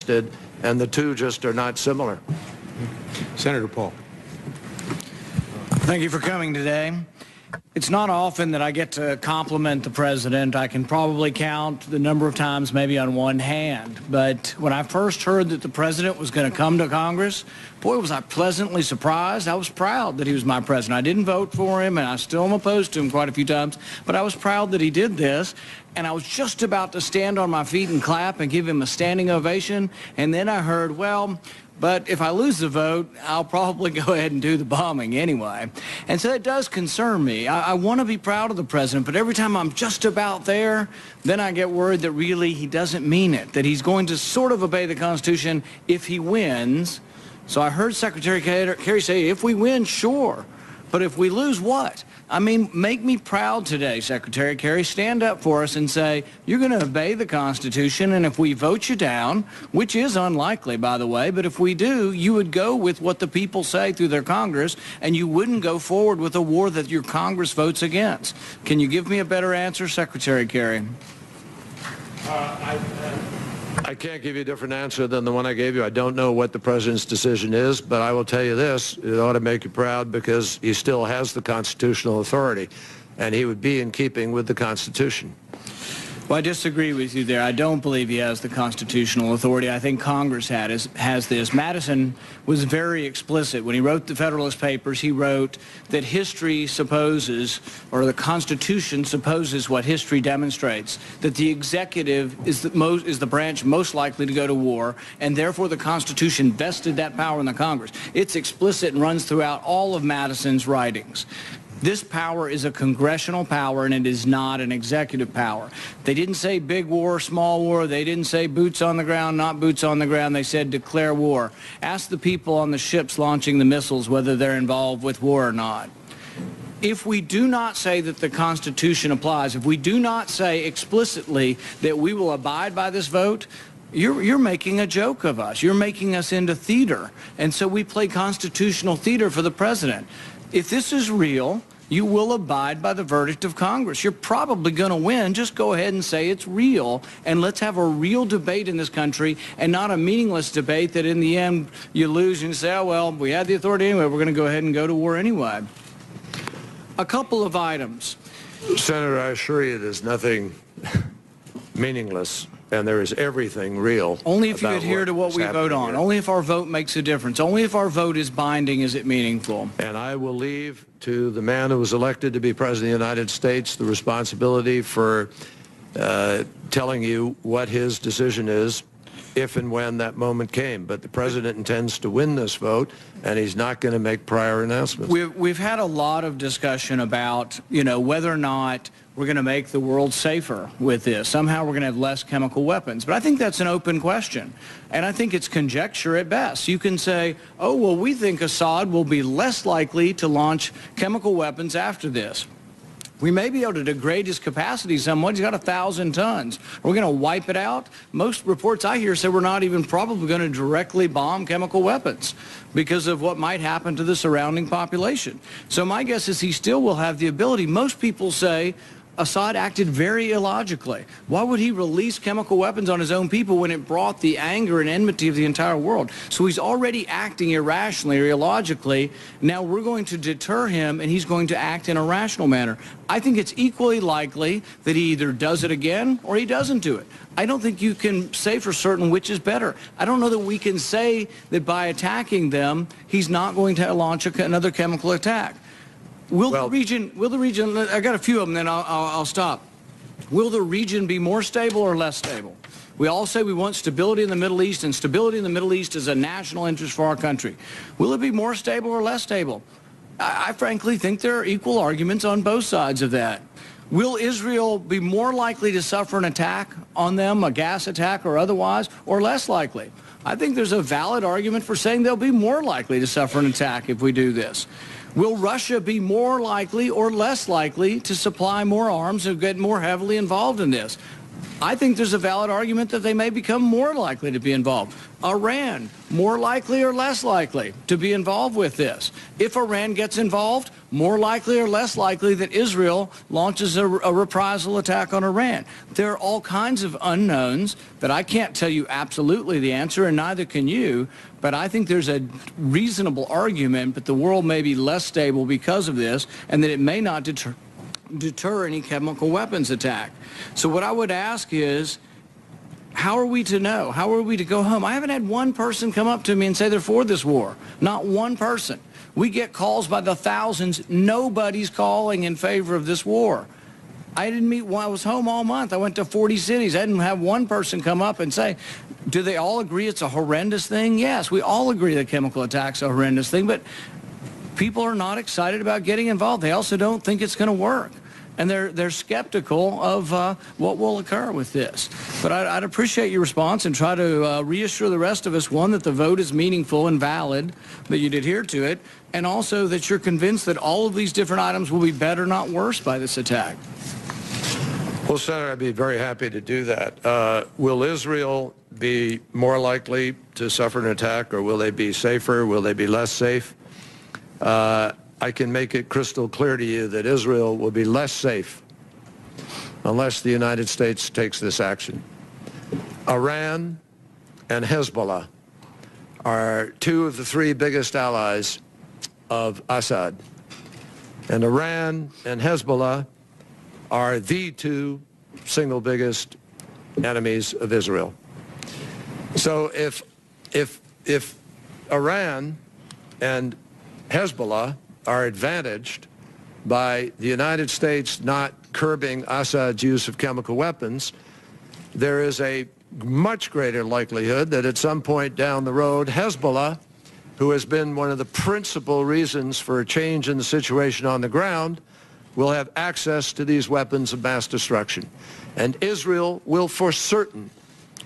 did, and the two just are not similar. Senator Paul. Thank you for coming today. It's not often that I get to compliment the president. I can probably count the number of times maybe on one hand. But when I first heard that the president was going to come to Congress, boy, was I pleasantly surprised. I was proud that he was my president. I didn't vote for him, and I still am opposed to him quite a few times. But I was proud that he did this. And I was just about to stand on my feet and clap and give him a standing ovation. And then I heard, well, but if I lose the vote, I'll probably go ahead and do the bombing anyway. And so it does concern me. I want to be proud of the president, but every time I'm just about there, then I get worried that really he doesn't mean it, that he's going to sort of obey the Constitution if he wins. So I heard Secretary Kerry say, if we win, sure. But if we lose, what? I mean, make me proud today, Secretary Kerry. Stand up for us and say, you're going to obey the Constitution, and if we vote you down, which is unlikely, by the way, but if we do, you would go with what the people say through their Congress, and you wouldn't go forward with a war that your Congress votes against. Can you give me a better answer, Secretary Kerry? I can't give you a different answer than the one I gave you. I don't know what the president's decision is, but I will tell you this. It ought to make you proud because he still has the constitutional authority, and he would be in keeping with the Constitution. Well, I disagree with you there. I don't believe he has the constitutional authority. I think Congress has this. Madison was very explicit. When he wrote the Federalist Papers, he wrote that history supposes, or the Constitution supposes what history demonstrates, that the executive is the branch most likely to go to war, and therefore the Constitution vested that power in the Congress. It's explicit and runs throughout all of Madison's writings. This power is a congressional power, and it is not an executive power. They didn't say big war, small war. They didn't say boots on the ground, not boots on the ground. They said declare war. Ask the people on the ships launching the missiles whether they're involved with war or not. If we do not say that the Constitution applies, if we do not say explicitly that we will abide by this vote, you're making a joke of us. You're making us into theater. And so we play constitutional theater for the president. If this is real, you will abide by the verdict of Congress. You're probably going to win. Just go ahead and say it's real, and let's have a real debate in this country and not a meaningless debate that in the end you lose and you say, oh, well, we had the authority anyway. We're going to go ahead and go to war anyway. A couple of items. Senator, I assure you there's nothing meaningless, and there is everything real. Only if you adhere to what we vote on. Only if our vote makes a difference. Only if our vote is binding is it meaningful. And I will leave to the man who was elected to be President of the United States the responsibility for telling you what his decision is if and when that moment came. But the president intends to win this vote, and he's not going to make prior announcements. We've had a lot of discussion about, whether or not we're going to make the world safer with this. Somehow we're going to have less chemical weapons. But I think that's an open question. And I think it's conjecture at best. You can say, oh, well, we think Assad will be less likely to launch chemical weapons after this. We may be able to degrade his capacity somewhat. He's got 1,000 tons. Are we going to wipe it out? Most reports I hear say we're not even probably going to directly bomb chemical weapons because of what might happen to the surrounding population. So my guess is he still will have the ability. Most people say Assad acted very illogically. Why would he release chemical weapons on his own people when it brought the anger and enmity of the entire world? So he's already acting irrationally or illogically. Now we're going to deter him, and he's going to act in a rational manner. I think it's equally likely that he either does it again or he doesn't do it. I don't think you can say for certain which is better. I don't know that we can say that by attacking them, he's not going to launch another chemical attack. Will the region, I got a few of them, then I'll stop. Will the region be more stable or less stable? We all say we want stability in the Middle East, and stability in the Middle East is a national interest for our country. Will it be more stable or less stable? I frankly think there are equal arguments on both sides of that. Will Israel be more likely to suffer an attack on them, a gas attack or otherwise, or less likely? I think there's a valid argument for saying they'll be more likely to suffer an attack if we do this. Will Russia be more likely or less likely to supply more arms or get more heavily involved in this? I think there's a valid argument that they may become more likely to be involved. Iran, more likely or less likely to be involved with this. If Iran gets involved, more likely or less likely that Israel launches a reprisal attack on Iran. There are all kinds of unknowns that I can't tell you absolutely the answer, and neither can you, but I think there's a reasonable argument that the world may be less stable because of this, and that it may not deter any chemical weapons attack. So what I would ask is, how are we to know? How are we to go home? I haven't had one person come up to me and say they're for this war. Not one person. We get calls by the thousands. Nobody's calling in favor of this war. I didn't meet one. I was home all month. I went to 40 cities. I didn't have one person come up and say, do they all agree it's a horrendous thing? Yes, we all agree that chemical attack's a horrendous thing, but people are not excited about getting involved. They also don't think it's going to work. And they're skeptical of what will occur with this. But I'd appreciate your response and try to reassure the rest of us, one, that the vote is meaningful and valid, that you'd adhere to it, and also that you're convinced that all of these different items will be better, not worse, by this attack. Well, Senator, I'd be very happy to do that. Will Israel be more likely to suffer an attack, or will they be safer? Will they be less safe? I can make it crystal clear to you that Israel will be less safe unless the United States takes this action. Iran and Hezbollah are two of the three biggest allies of Assad. And Iran and Hezbollah are the two single biggest enemies of Israel. So if Iran and Hezbollah are advantaged by the United States not curbing Assad's use of chemical weapons, there is a much greater likelihood that at some point down the road, Hezbollah, who has been one of the principal reasons for a change in the situation on the ground, will have access to these weapons of mass destruction. And Israel will for certain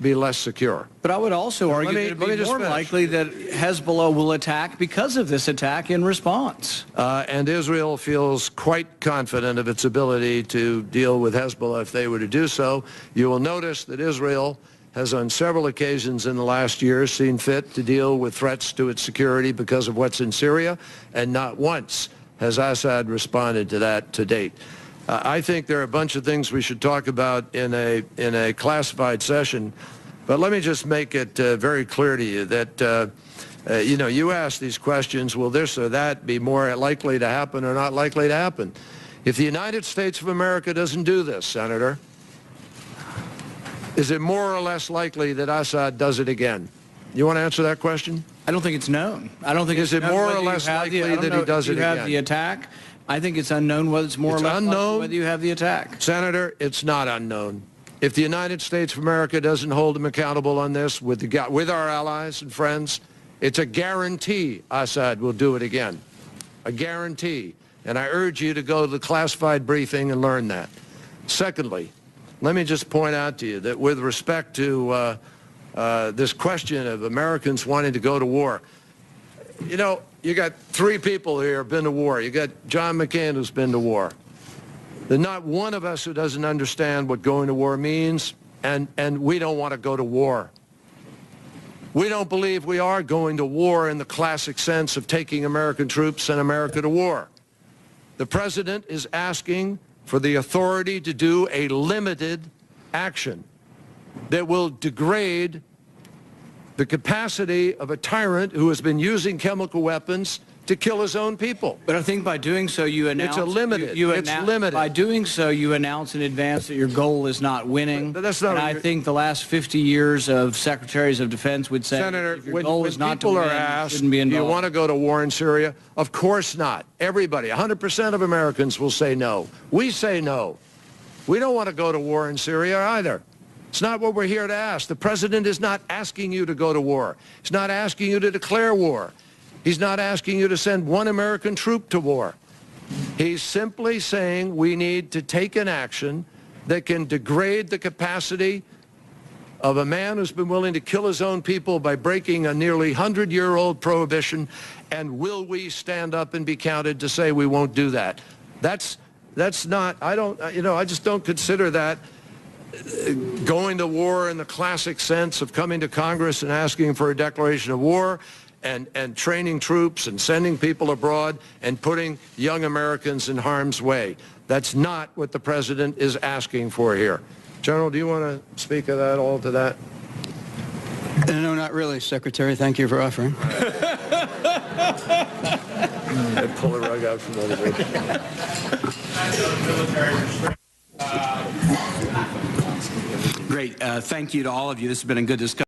be less secure. But I would also argue that it would be more likely that Hezbollah will attack because of this attack in response. And Israel feels quite confident of its ability to deal with Hezbollah if they were to do so. You will notice that Israel has on several occasions in the last year seen fit to deal with threats to its security because of what's in Syria, and not once has Assad responded to that to date. I think there are a bunch of things we should talk about in a classified session, but let me just make it very clear to you that, you ask these questions, will this or that be more likely to happen or not likely to happen? If the United States of America doesn't do this, Senator, is it more or less likely that Assad does it again? You want to answer that question? I don't think it's known. I don't think is it more or less likely that he does it again? You have the attack. I think it's unknown whether it's more or less likely whether you have the attack. Senator, it's not unknown. If the United States of America doesn't hold them accountable on this with our allies and friends, it's a guarantee Assad will do it again. A guarantee. And I urge you to go to the classified briefing and learn that. Secondly, let me just point out to you that with respect to this question of Americans wanting to go to war, you got three people here who have been to war. You got John McCain, who's been to war. There's not one of us who doesn't understand what going to war means, and we don't want to go to war. We don't believe we are going to war in the classic sense of taking American troops and America to war. The president is asking for the authority to do a limited action that will degrade the capacity of a tyrant who has been using chemical weapons to kill his own people. But I think by doing so, you announce... It's limited. By doing so, you announce in advance that your goal is not winning. But that's not. And I think the last 50 years of secretaries of defense would say, Senator, if your goal is not to win, you shouldn't be do involved. you want to go to war in Syria? Of course not. Everybody, 100% of Americans will say no. We say no. We don't want to go to war in Syria either. It's not what we're here to ask. The president is not asking you to go to war. He's not asking you to declare war. He's not asking you to send one American troop to war. He's simply saying we need to take an action that can degrade the capacity of a man who's been willing to kill his own people by breaking a nearly 100-year-old prohibition, and will we stand up and be counted to say we won't do that? That's not, I just don't consider that going to war in the classic sense of coming to Congress and asking for a declaration of war and training troops and sending people abroad and putting young Americans in harm's way. That's not what the president is asking for here. General, do you want to speak of that, all to that? No, not really, Secretary. Thank you for offering. I'd pull the rug out from under it. Great. Thank you to all of you. This has been a good discussion.